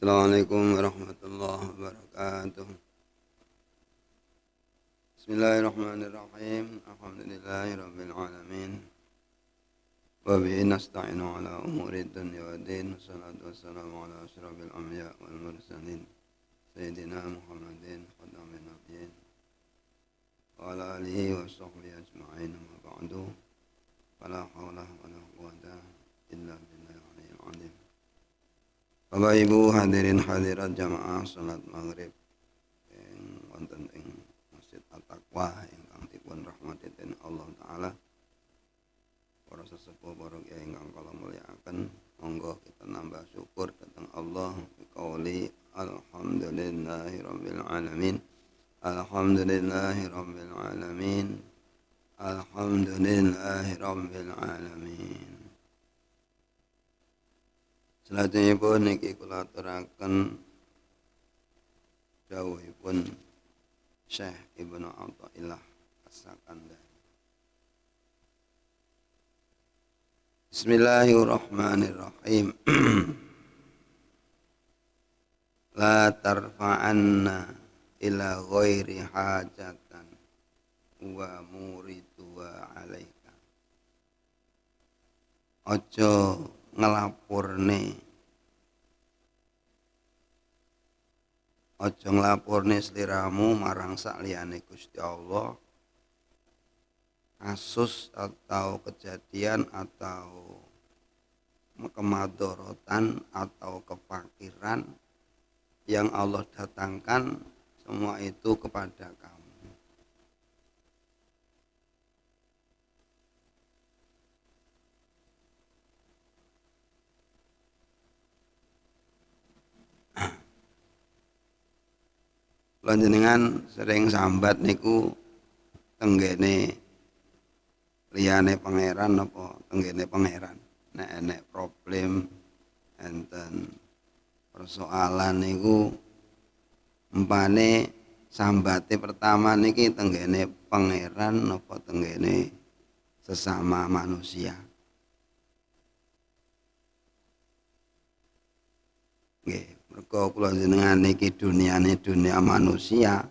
Assalamualaikum warahmatullahi wabarakatuh. Bismillahirrahmanirrahim. Alhamdulillahirabbil alamin. Wa bihi nasta'inu ala umuri dunya waddin. Wassalatu wassalamu ala asyrafil anbiya wal mursalin sayyidina Muhammadin khatamin nabiyyin wa ala alihi wa sahbihi ajma'in. Amma ba'du. Fala haula wala quwwata illa billahil aliyyil azim. Bapak Ibu hadirin hadirat jamaah salat maghrib ing wonten ing Masjid At-Taqwa ingkang dipun rahmati dening Allah taala. Para sesepuh para kiai ingkang kula mulyakaken, monggo kita nambah syukur dhateng Allah biqauli alhamdulillahirabbil alamin. Alhamdulillahirabbil alamin. Alhamdulillahirabbil alamin. Salajengipun niki kula aturaken dawuhipun Syekh Ibnu Athaillah As-Sakandari. Bismillahirrahmanirrahim. La tarfa'anna ila ghairi hajatan wa muridu wa alaika. Aja nglapurne sliramu marang sakliyane Gusti Allah kasus atau kejadian atau kemadharatan atau kefakiran yang Allah datangkan semua itu kepada kamu. Panjenengan sering sambat niku tenggene liyane pangeran apa tenggene pangeran nek enek problem enten persoalan niku empane sambate pertama niki tenggene pangeran apa tenggene sesama manusia. Nggih, mergo kula jenengan niki duniane dunia manusia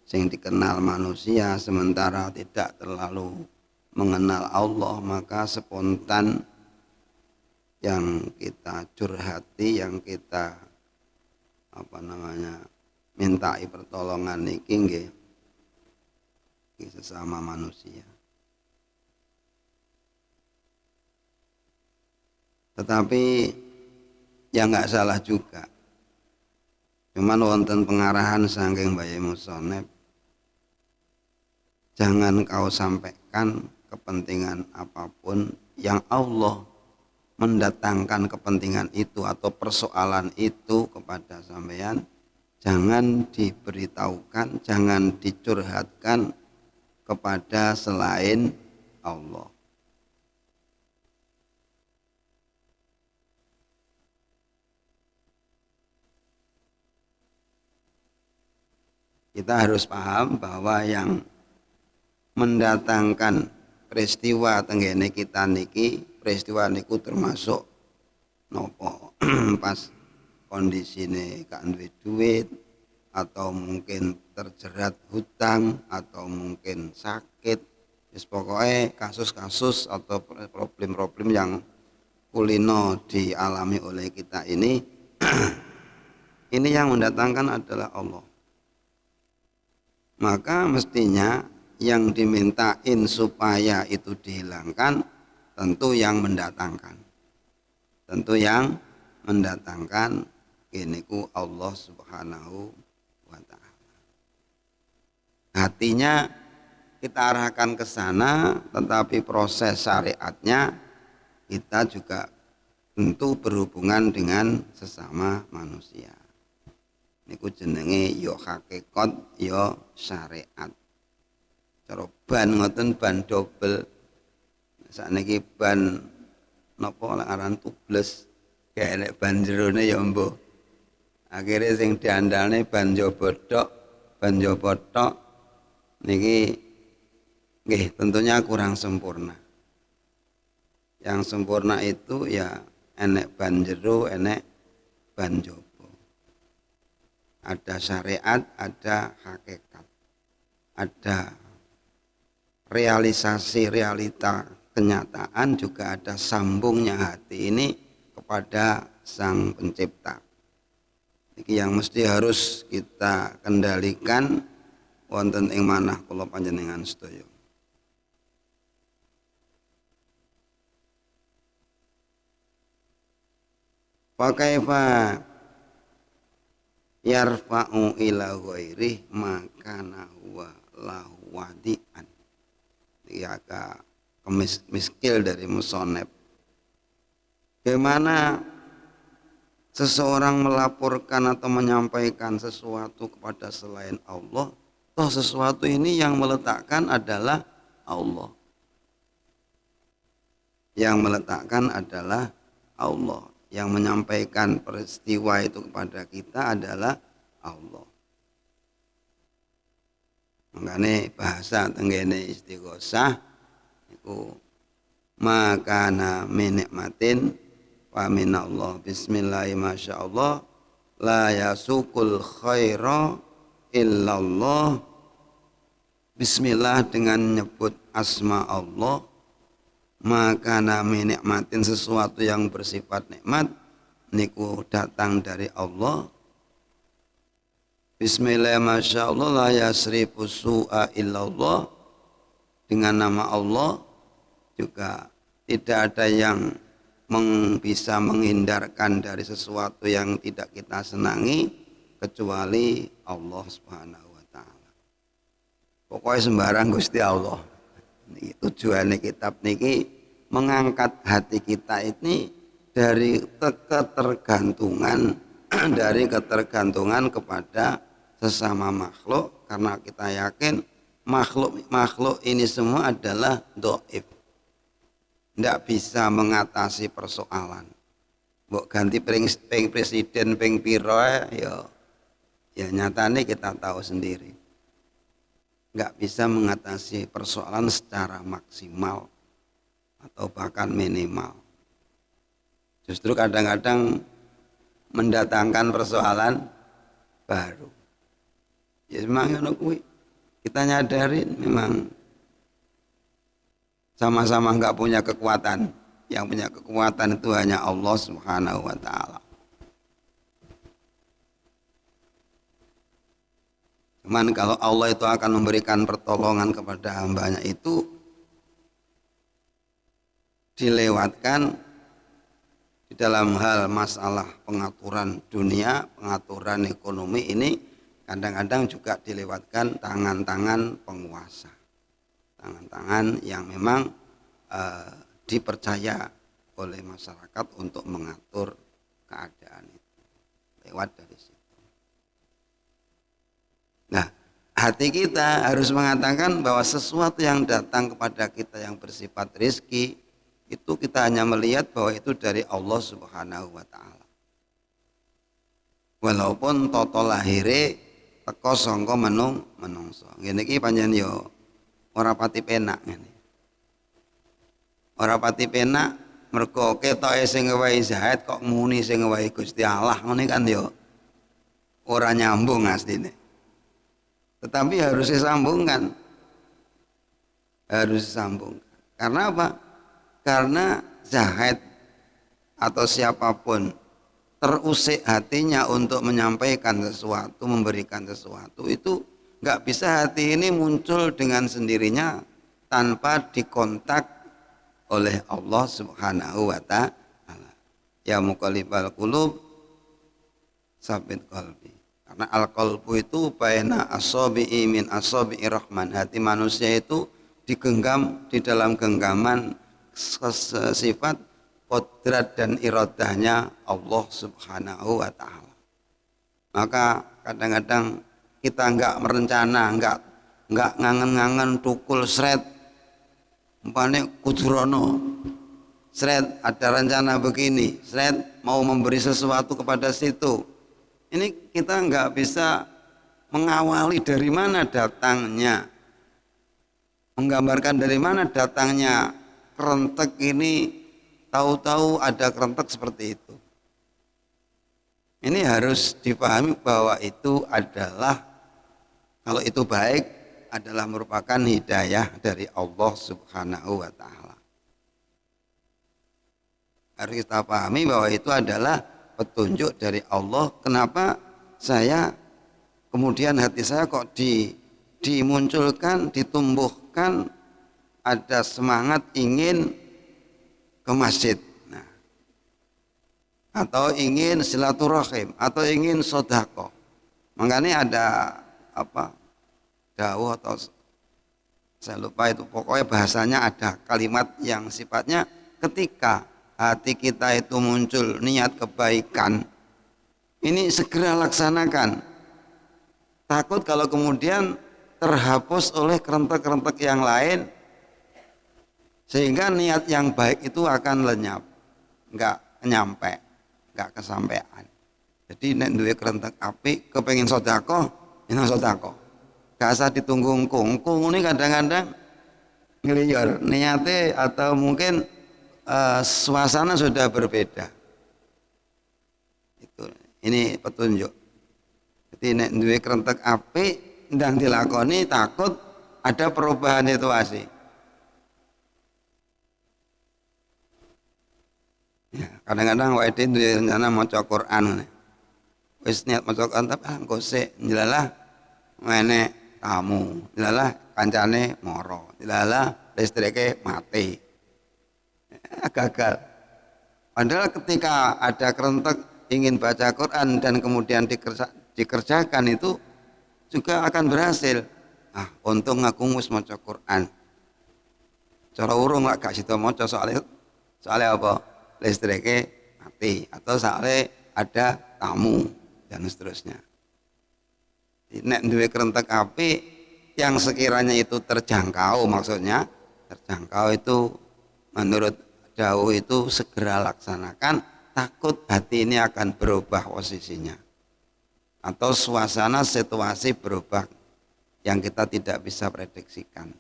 sing dikenal manusia sementara tidak terlalu mengenal Allah, maka spontan yang kita curhati, yang kita mintai pertolongan niki nggih sesama manusia. Tetapi ya nggak salah juga. Cuman wonten pengarahan saking Bayi Musonep, jangan kau sampaikan kepentingan apapun yang Allah mendatangkan kepentingan itu atau persoalan itu kepada sampeyan, jangan diberitahukan, jangan dicurhatkan kepada selain Allah. Kita harus paham bahwa yang mendatangkan peristiwa tenggene kita niki, peristiwa niku termasuk nopo pas kondisine gak duwe duit atau mungkin terjerat hutang atau mungkin sakit, wis pokoke kasus-kasus atau problem-problem yang kulino dialami oleh kita ini ini yang mendatangkan adalah Allah. Maka mestinya yang dimintain supaya itu dihilangkan tentu yang mendatangkan. Tentu yang mendatangkan iniku Allah Subhanahu wa taala. Hatinya kita arahkan ke sana, tetapi proses syariatnya kita juga tentu berhubungan dengan sesama manusia. Niku jenenge yo hakikat yo syariat. Cara ban ngoten ban dobel. Sakniki ban napa aran tubles, kayak ban jerone ya mbuh. Akhire sing diandalne ban jaba tok niki nggih tentunya kurang sempurna. Yang sempurna itu ya enek ban jero, enek ban jaba. Ada syariat, ada hakikat. Ada realisasi realita kenyataan, juga ada sambungnya hati ini kepada Sang Pencipta. Ini yang mesti harus kita kendalikan wonten ing manah kula panjenengan sedaya. Fa kaifa yarfa'u ila ghairi makana huwa lahu wadi'an. Ya miskil dari musonep. Bagaimana seseorang melaporkan atau menyampaikan sesuatu kepada selain Allah, toh sesuatu ini yang meletakkan adalah Allah. Yang meletakkan adalah Allah. Yang menyampaikan peristiwa itu kepada kita adalah Allah. Makanya bahasa tenggene istighosah itu makana min nikmatin wa minallah bismillahi masyaallah la yasukul khaira illallah. Bismillah dengan nyebut asma Allah, maka min nikmatin sesuatu yang bersifat nikmat niku datang dari Allah. Bismillah masyaallah la yasrifu su'a illallah. Dengan nama Allah juga tidak ada yang bisa menghindarkan dari sesuatu yang tidak kita senangi kecuali Allah Subhanahu wa taala. Pokoknya sembarang Gusti Allah. Ini tujuannya kitab niki mengangkat hati kita ini dari ketergantungan kepada sesama makhluk, karena kita yakin makhluk ini semua adalah dhaif. Tidak bisa mengatasi persoalan. Mbok ganti ping presiden ping piro ya nyatane kita tahu sendiri. Nggak bisa mengatasi persoalan secara maksimal atau bahkan minimal. Justru kadang-kadang mendatangkan persoalan baru. Ya memang kita nyadarin memang sama-sama nggak punya kekuatan. Yang punya kekuatan itu hanya Allah Subhanahu wa taala. Cuman kalau Allah itu akan memberikan pertolongan kepada hambanya itu dilewatkan di dalam hal masalah pengaturan dunia, pengaturan ekonomi ini kadang-kadang juga dilewatkan tangan-tangan penguasa. Tangan-tangan yang memang dipercaya oleh masyarakat untuk mengatur keadaan itu. Lewat dari situ. Nah, hati kita harus mengatakan bahwa sesuatu yang datang kepada kita yang bersifat rezeki itu kita hanya melihat bahwa itu dari Allah Subhanahu wa taala. Walaupun toto lahire teko sangka menungso. Ngene iki pancen yo ora pati penak ngene. Ora pati penak mergo ketoke sing ngewahi Zaid kok muni sing ngewahi Gusti Allah ngene kan yo ora nyambung asline. Tetapi harus disambungkan. Harus disambungkan. Karena apa? Karena Zaid atau siapapun terusik hatinya untuk menyampaikan sesuatu, memberikan sesuatu, itu nggak bisa hati ini muncul dengan sendirinya tanpa dikontak oleh Allah Subhanahu wa ta'ala. Ya muqallibal qulub sabit qalbi. Karena al-qalbu itu baina asabi'i min asabi'ir rahman. Hati manusia itu digenggam di dalam genggaman sifat kodrat dan iradahnya Allah Subhanahu wa ta'ala. Maka kadang-kadang kita enggak merencana, enggak ngangen-ngangen tukul sret umpamane kudurono sret ada rencana begini, sret mau memberi sesuatu kepada situ. Ini kita enggak bisa mengawali dari mana datangnya, menggambarkan dari mana datangnya kerentek ini. Tahu-tahu ada kerentek seperti itu. Ini harus dipahami bahwa itu adalah, kalau itu baik, adalah merupakan hidayah dari Allah Subhanahu wa Ta'ala. Harus kita pahami bahwa itu adalah petunjuk dari Allah. Kenapa saya kemudian hati saya kok dimunculkan, ditumbuhkan ada semangat ingin ke masjid, nah, atau ingin silaturahim, atau ingin sodako. Makanya ada apa dawuh atau saya lupa itu, pokoknya bahasanya ada kalimat yang sifatnya ketika hati kita itu muncul niat kebaikan, ini segera laksanakan. Takut kalau kemudian terhapus oleh kerentek-kerentek yang lain, sehingga niat yang baik itu akan lenyap, nggak nyampe, nggak kesampaian. Jadi nek duwe kerentek apik kepengin sedekah, yen sedekah. Gak usah ditunggu kungkung ini kadang-kadang ngeliyor niate, atau mungkin suasana sudah berbeda. Itu ini petunjuk. Jadi nek duwe kerentek apik ndang dilakoni, takut ada perubahan situasi. Ya, kadang-kadang wae duwe rencana maca Quran. Wis niat maca Quran tapi engko sik njelalah ngene tamu, njelalah kancane moro, njelalah listrike mati. Gagal. Padahal ketika ada kerentek ingin baca Quran dan kemudian dikerjakan itu juga akan berhasil. Ah, untung aku wis maca Quran. Cara urung gak sida maca soalnya apa? Listrike mati atau soalnya ada tamu dan seterusnya. Nek duwe kerentek apik yang sekiranya itu terjangkau, maksudnya terjangkau itu menurut dawuh itu segera laksanakan, takut hati ini akan berubah posisinya atau suasana situasi berubah yang kita tidak bisa prediksikan.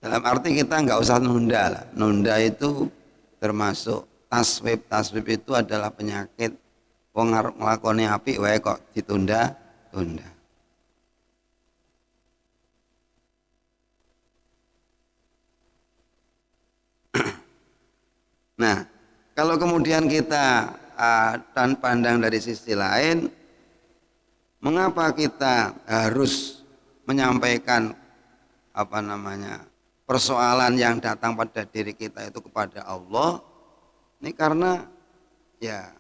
Dalam arti kita nggak usah nunda lah. Nunda itu termasuk taswib. Taswib itu adalah penyakit. Wong arep nglakoni apik wae kok ditunda-tunda. Nah, kalau kemudian kita dan pandang dari sisi lain, mengapa kita harus menyampaikan persoalan yang datang pada diri kita itu kepada Allah? Ini karena ya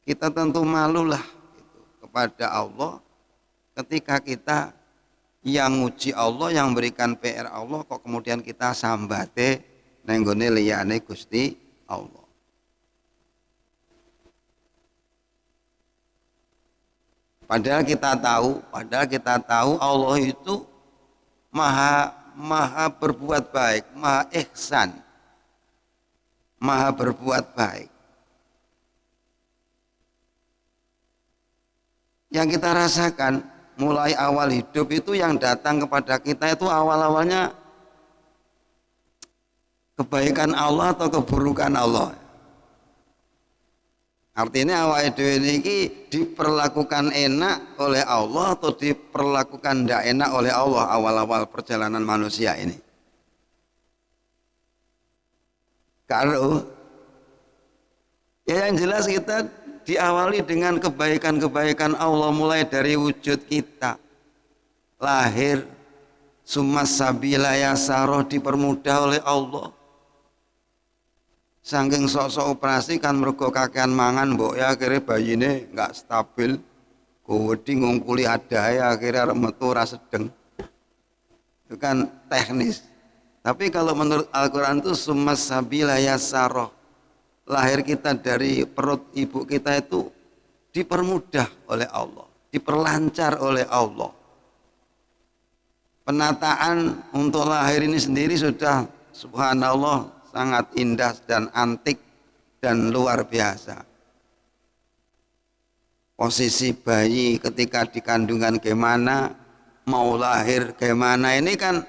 kita tentu malulah gitu, kepada Allah ketika kita yang nguji Allah, yang berikan PR Allah, kok kemudian kita sambate nenggone liyane Gusti Allah. Padahal kita tahu Allah itu maha berbuat baik, maha ihsan, maha berbuat baik. Yang kita rasakan mulai awal hidup itu yang datang kepada kita itu awal-awalnya kebaikan Allah atau keburukan Allah. Artinya awal dhewe niki diperlakukan enak oleh Allah atau diperlakukan tidak enak oleh Allah awal-awal perjalanan manusia ini. Kalau ya yang jelas kita diawali dengan kebaikan-kebaikan Allah, mulai dari wujud kita lahir, summas sabila yasaroh, dipermudah oleh Allah. Saking sok-sok operasi kan mergo kakean mangan, mbok ya akhirnya bayine nggak stabil, kuwedi ngungkuli adahe akhirnya arep metu ora sedeng. Itu kan teknis. Tapi kalau menurut Al-Quran itu summas sabila yasaroh, lahir kita dari perut ibu kita itu dipermudah oleh Allah, diperlancar oleh Allah. Penataan untuk lahir ini sendiri sudah subhanallah sangat indah dan antik dan luar biasa. Posisi bayi ketika di kandungan gimana, mau lahir gimana, ini kan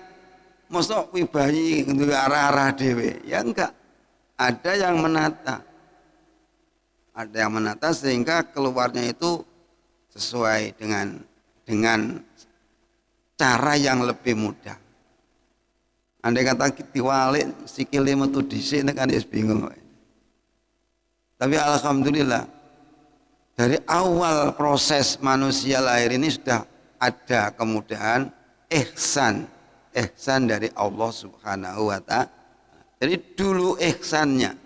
mosok bayi nduwe arah-arah dhewe. Ya enggak. Ada yang menata. ada yang menata sehingga keluarnya itu sesuai dengan cara yang lebih mudah. Andai kata diwalik sikile metu dhisik kan wis bingung. Tapi alhamdulillah dari awal proses manusia lahir ini sudah ada kemudahan ihsan dari Allah Subhanahu wa ta'ala. Jadi dulu ihsannya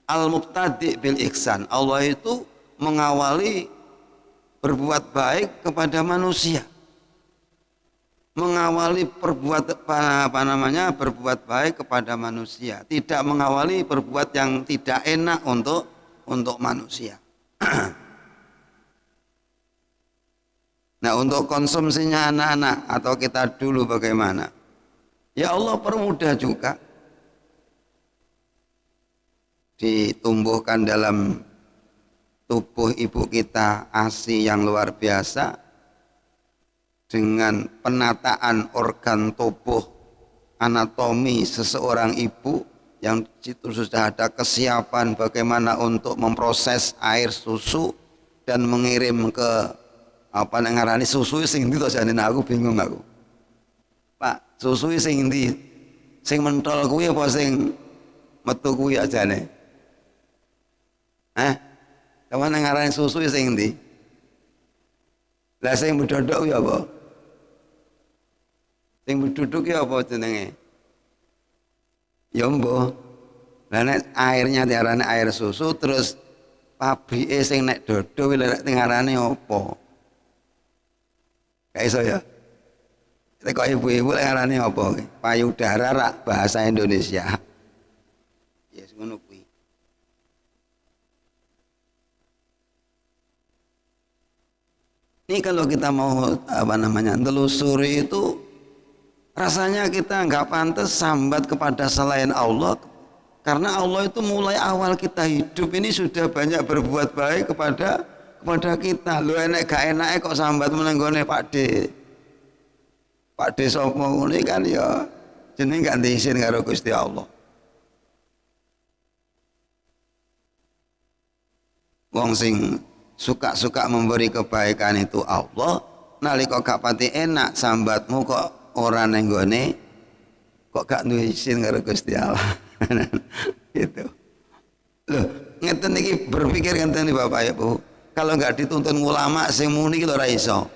al-mubtadi' bil ihsan. Allah itu mengawali berbuat baik kepada manusia. Mengawali berbuat baik kepada manusia, tidak mengawali berbuat yang tidak enak untuk manusia. Nah, untuk konsumsinya anak-anak atau kita dulu bagaimana? Ya Allah permudah juga. Ditumbuhkan dalam tubuh ibu kita ASI yang luar biasa dengan penataan organ tubuh anatomi seseorang ibu yang situ sudah ada kesiapan bagaimana untuk memproses air susu dan mengirim ke apa ngarani susu sing ndi to jane aku bingung aku. Pak, susu sing ndi? Sing mentol kuwi apa sing metu kuwi ajane? Kawan ngarani susu sing ndi? Lah sing bedodok kuwi apa? Sing bedodok ki apa jenenge? Ya mbah. Lah nek airnya diarani air susu terus pabrike sing nek dodo kuwi lek ngarani apa? Gak iso ya. Kok ibu-ibu lek ngarani apa ki? Payudara rak bahasa Indonesia. Ya ngono kuwi. Ini kalau kita mau telusuri itu rasanya kita nggak pantas sambat kepada selain Allah karena Allah itu mulai awal kita hidup ini sudah banyak berbuat baik kepada kita. Lu enek gak enak kok sambat menenggone Pak D sapa ngene kan ya jenenge gak diisin karo Gusti Allah. Wong sing suka memberi kebaikan itu Allah, nalika gak pati enak sambatmu kok ora nenggone kok gak duwe izin karo Gusti Allah. Gitu. Loh, ngeten iki berpikir ngeten iki Bapak Ibu. Kalau enggak dituntun ulama sing muni iki lho ora iso.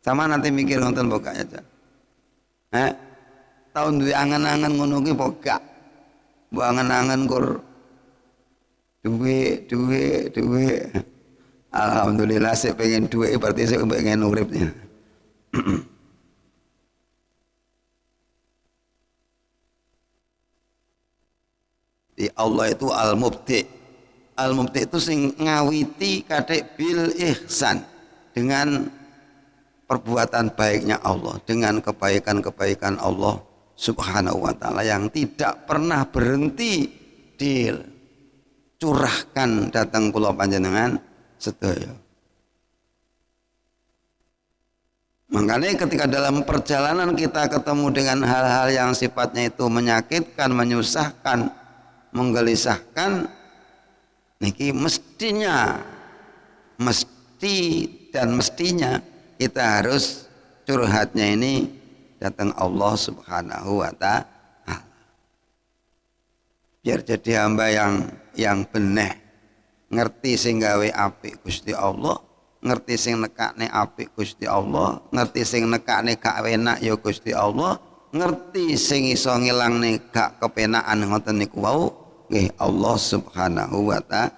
Sama nanti mikir ngoten pokoknya aja. Tahun duwe angen-angen ngono ki pokok. Mbok angen-angen kur duwe. Alhamdulillah saya pengen duwe berarti saya pengen uripnya. Di Allah itu al-mubti. Al-mubti itu sing ngawiti kadek bil ihsan dengan perbuatan baiknya Allah, dengan kebaikan-kebaikan Allah Subhanahu wa ta'ala yang tidak pernah berhenti dicurahkan datang kula panjenengan sedaya. Makanya ketika dalam perjalanan kita ketemu dengan hal-hal yang sifatnya itu menyakitkan, menyusahkan, menggelisahkan, niki mestinya kita harus curhatnya ini datang Allah Subhanahu wa ta'ala. Biar jadi hamba yang benih, ngerti sing gawe apik Gusti Allah, ngerti sing nekakne apik Gusti Allah, ngerti sing nekakne gak enak ya Gusti Allah, ngerti sing iso ngilangne gak kepenakan ngoten niku wau nggih Allah Subhanahu wa ta'ala.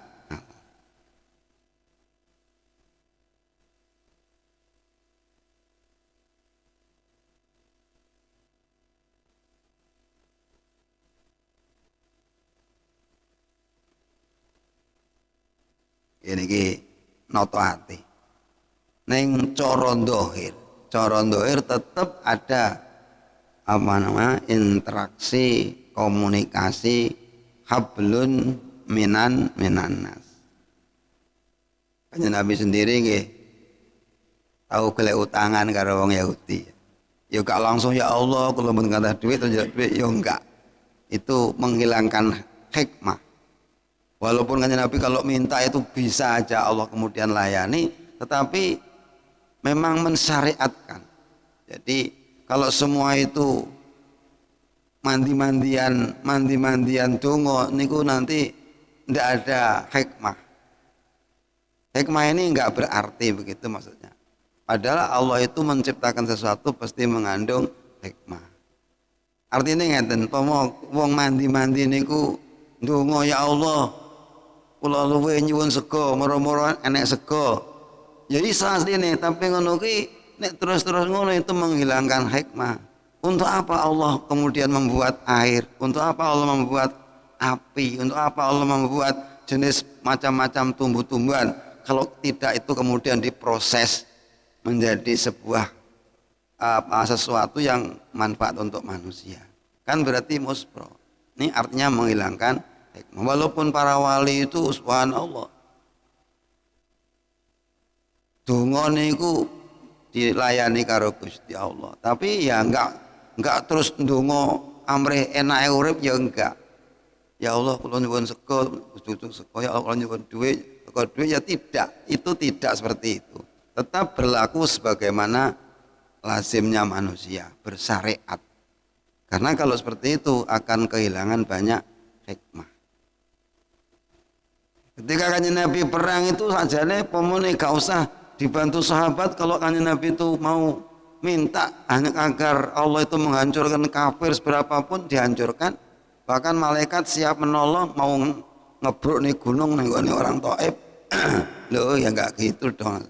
Ini ki noto hati. Neng cara ndohir tetap ada interaksi, komunikasi hablun minan nas. Kanjeng Nabi sendiri nggih tahu golek utangan karo wong Yahudi. Ya gak langsung ya Allah kula mboten kathah duit ya enggak. Itu menghilangkan hikmah. Walaupun kanjeng Nabi kalau minta itu bisa aja Allah kemudian layani, tetapi memang mensyariatkan. Jadi kalau semua itu mandi-mandian donga niku nanti ndak ada hikmah. Hikmah ini enggak berarti begitu maksudnya. Padahal Allah itu menciptakan sesuatu pasti mengandung hikmah. Artinya ngeten, wong mandi-mandi niku ndonga ya Allah, kula luwih nyuwun sega, moro-moro enek sega. Ya iso asline, tapi ngono ki nek terus-terus ngono itu menghilangkan hikmah. Untuk apa Allah kemudian membuat air? Untuk apa Allah membuat api? Untuk apa Allah membuat jenis macam-macam tumbuh-tumbuhan? Kalau tidak itu kemudian diproses menjadi sebuah sesuatu yang manfaat untuk manusia. Kan berarti muspro. Ini artinya menghilangkan hikmah. Walaupun para wali itu subhanallah, donga niku dilayani karo Gusti Allah. Tapi ya enggak terus ndonga amrih enake urip ya enggak. Ya Allah kula nyuwun sega, duduk sega, ya Allah kula nyuwun duit, sega duit ya tidak. Itu tidak seperti itu. Tetap berlaku sebagaimana lazimnya manusia, bersyariat. Karena kalau seperti itu akan kehilangan banyak hikmah. Ketika kanjeng Nabi perang itu sajane pomone gak usah dibantu sahabat, kalau kanjeng Nabi itu mau minta hanya agar Allah itu menghancurkan kafir seberapapun dihancurkan, bahkan malaikat siap menolong, mau ngebruk nih gunung nih orang Taif. Loh ya enggak gitu dong.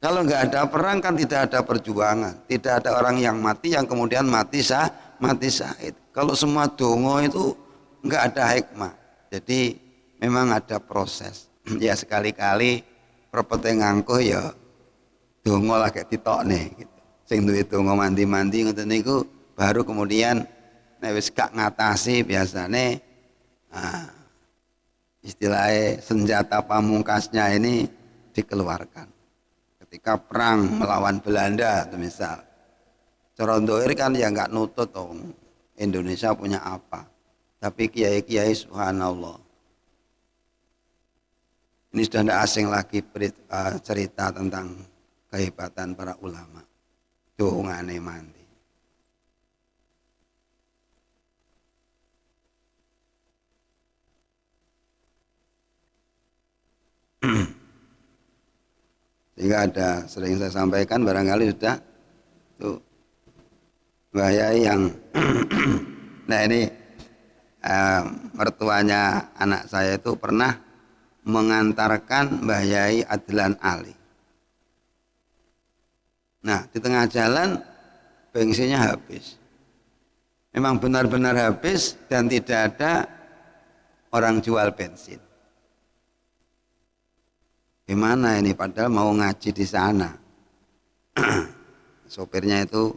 Kalau enggak ada perang kan tidak ada perjuangan, tidak ada orang yang mati yang kemudian mati syahid. Kalau semua dongo itu enggak ada hikmah. Jadi memang ada proses. Ya sekali-kali perpete ngangkuh ya dongo lah kayak ditokne gitu. Sing duwe dongo mandi-mandi ngoten niku baru kemudian nek wis gak ngatasi biasane istilahnya senjata pamungkasnya ini dikeluarkan. Ketika perang melawan Belanda misal, cara ndoir kan ya nggak nutut dong Indonesia punya apa, tapi kiai-kiai subhanallah ini sudah tidak asing lagi cerita tentang kehebatan para ulama dongane mandi. Sehingga ada sering saya sampaikan barangkali sudah tuh bahaya yang nah ini mertuanya anak saya itu pernah mengantarkan Mbah Yai Adlan Ali. Nah di tengah jalan bensinnya habis, memang benar-benar habis dan tidak ada orang jual bensin. Gimana ini padahal mau ngaji di sana. Sopirnya itu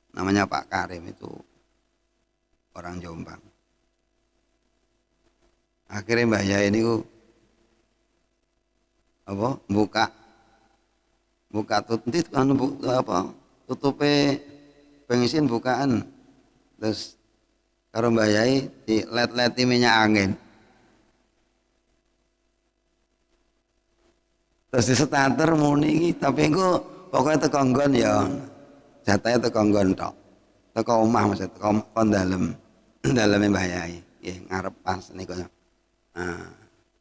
namanya Pak Karim, itu orang Jombang. Akhirnya Mbah Yai ini buka tutupe bensin bukaan, terus karo Mbah Yai di let-leti minyak angin. Terus di starter muni iki tapi engko pokoke teko nggon ya. Jatahe teko nggon tok. Teko omah maksud teko daleme Mbah Yai. Nggih ngarep pas niku.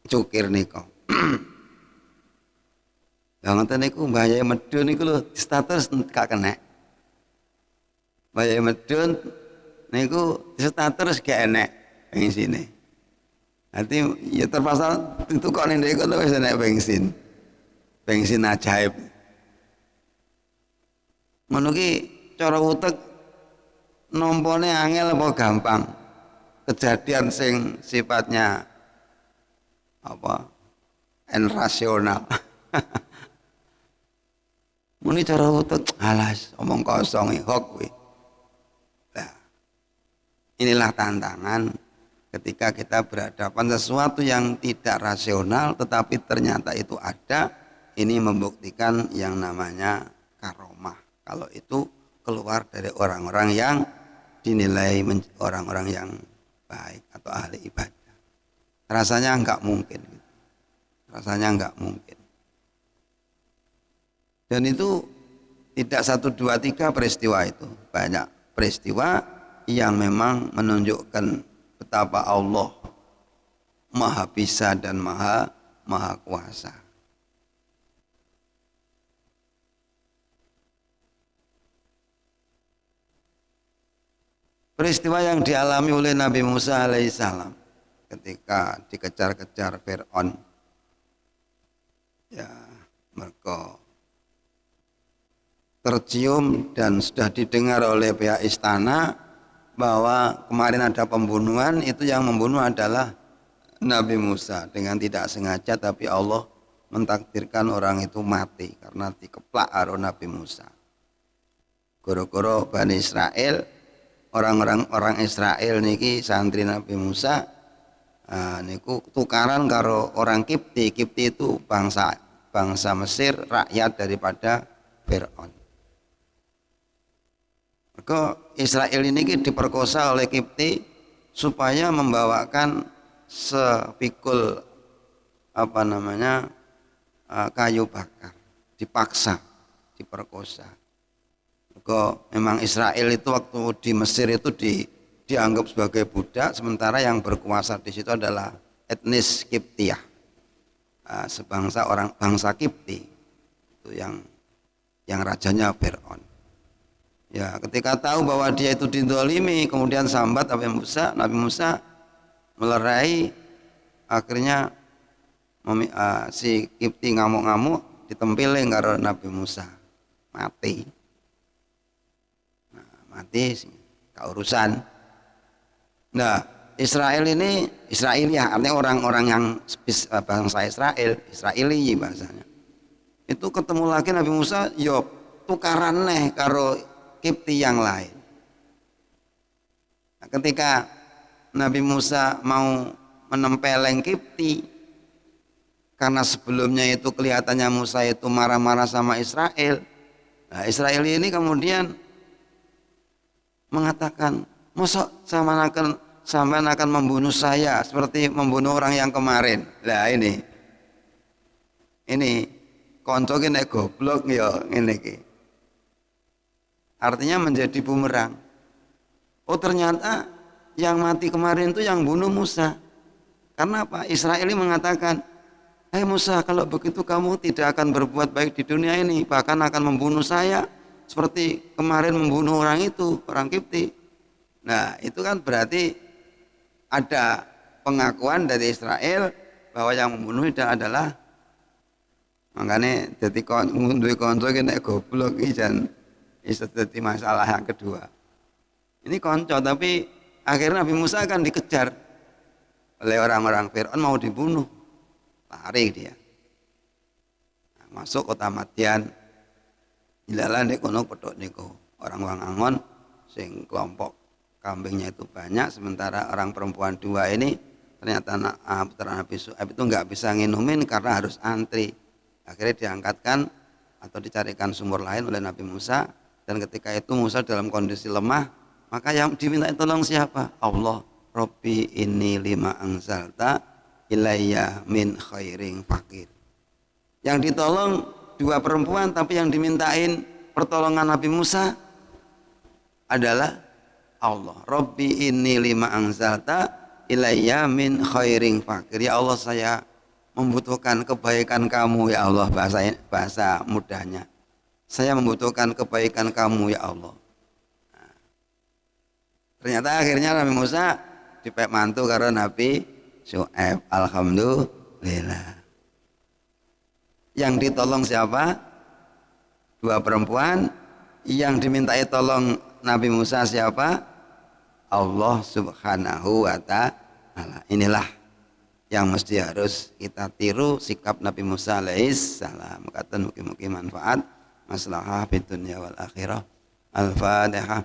Cukir niku. Lah ngoten niku Mbah Yai medun niku lho di status gak kena. Mbah Yai medun niku di status gak enek bensine. Nanti ya terpaksa ditukokne niku wis enek bensin. Bensin ajaib. Ngono ki cara utek nompone angel apa gampang? Kejadian sing sifatnya rasional. Muni cara utek alas omong kosong hok kuwi. Nah, inilah tantangan ketika kita berhadapan sesuatu yang tidak rasional tetapi ternyata itu ada. Ini membuktikan yang namanya karomah. Kalau itu keluar dari orang-orang yang dinilai orang-orang yang baik atau ahli ibadah. Rasanya enggak mungkin. Rasanya enggak mungkin. Dan itu tidak 1, 2, 3 peristiwa itu. Banyak peristiwa yang memang menunjukkan betapa Allah Maha Bisa dan Maha Kuasa. Peristiwa yang dialami oleh Nabi Musa alaihissalam ketika dikejar-kejar Fir'aun, ya mereka tercium dan sudah didengar oleh pihak istana bahwa kemarin ada pembunuhan, itu yang membunuh adalah Nabi Musa dengan tidak sengaja, tapi Allah mentakdirkan orang itu mati karena dikeplak karo Nabi Musa. Goro-goro Bani Israel, orang Israel niki santri Nabi Musa, niku tukaran karo orang Kipti. Kipti itu bangsa Mesir, rakyat daripada Fir'aun. Maka Israel ini diperkosa oleh Kipti supaya membawakan sepikul kayu bakar, dipaksa, diperkosa. Maka memang Israel itu waktu di Mesir itu dianggap sebagai budak, sementara yang berkuasa di situ adalah etnis Kiptiah, sebangsa orang bangsa Kipti itu yang rajanya Fir'aun. Ya, ketika tahu bahwa dia itu didolimi, kemudian sambat Nabi Musa melerai, akhirnya si Kipti ngamuk-ngamuk, ditempelin karo Nabi Musa, mati. Mati, gak urusan. Nah, Israel ini, Israiliyah artinya orang-orang yang bangsa Israeli bahasanya. Itu ketemu lagi Nabi Musa, yo tukaran neh karo Kipti yang lain. Nah, ketika Nabi Musa mau menempeleng Kipti, karena sebelumnya itu kelihatannya Musa itu marah-marah sama Israel. Nah, Israel ini kemudian mengatakan, masa sampean akan membunuh saya seperti membunuh orang yang kemarin. Lah ini konco ki nek goblok ya ngene iki. Artinya menjadi bumerang. Oh, ternyata yang mati kemarin itu yang bunuh Musa. Karena apa? Israel mengatakan, "Hai Musa, kalau begitu kamu tidak akan berbuat baik di dunia ini, bahkan akan membunuh saya seperti kemarin membunuh orang itu, orang Kipti." Nah, itu kan berarti ada pengakuan dari Israel bahwa yang membunuh itu adalah, makanya jadi duwe kanca ki nek goblok iki jan iso dadi masalah yang kedua. Ini konco, tapi akhirnya Nabi Musa akan dikejar oleh orang-orang Fir'aun, mau dibunuh. Lari dia. Nah, masuk kota Madian. Ilalah nek kono pedhok niku orang-orang Angon sing kelompok kambingnya itu banyak, sementara orang perempuan 2 ini ternyata putra Nabi Syuaib itu nggak bisa nginumin karena harus antri. Akhirnya diangkatkan atau dicarikan sumur lain oleh Nabi Musa, dan ketika itu Musa dalam kondisi lemah, maka yang diminta tolong siapa? Allah. Rabbi inni lima anzalta ilayya min khairin fakir. Yang ditolong 2 perempuan, tapi yang dimintain pertolongan Nabi Musa adalah Allah. Rabbi inni lima anzalta ilayya min khairin fakir. Ya Allah, saya membutuhkan kebaikan kamu ya Allah, bahasa mudahnya. Saya membutuhkan kebaikan kamu ya Allah. Nah, ternyata akhirnya Nabi Musa dipek mantu karena Nabi Syuaib. Alhamdulillah. Yang ditolong siapa? 2 perempuan. Yang dimintai tolong Nabi Musa siapa? Allah Subhanahu wa ta'ala. Inilah yang mesti harus kita tiru sikap Nabi Musa alaihissalam. Kata mugi-mugi manfaat maslahah fid dunya wal akhirah. Al-Fatihah.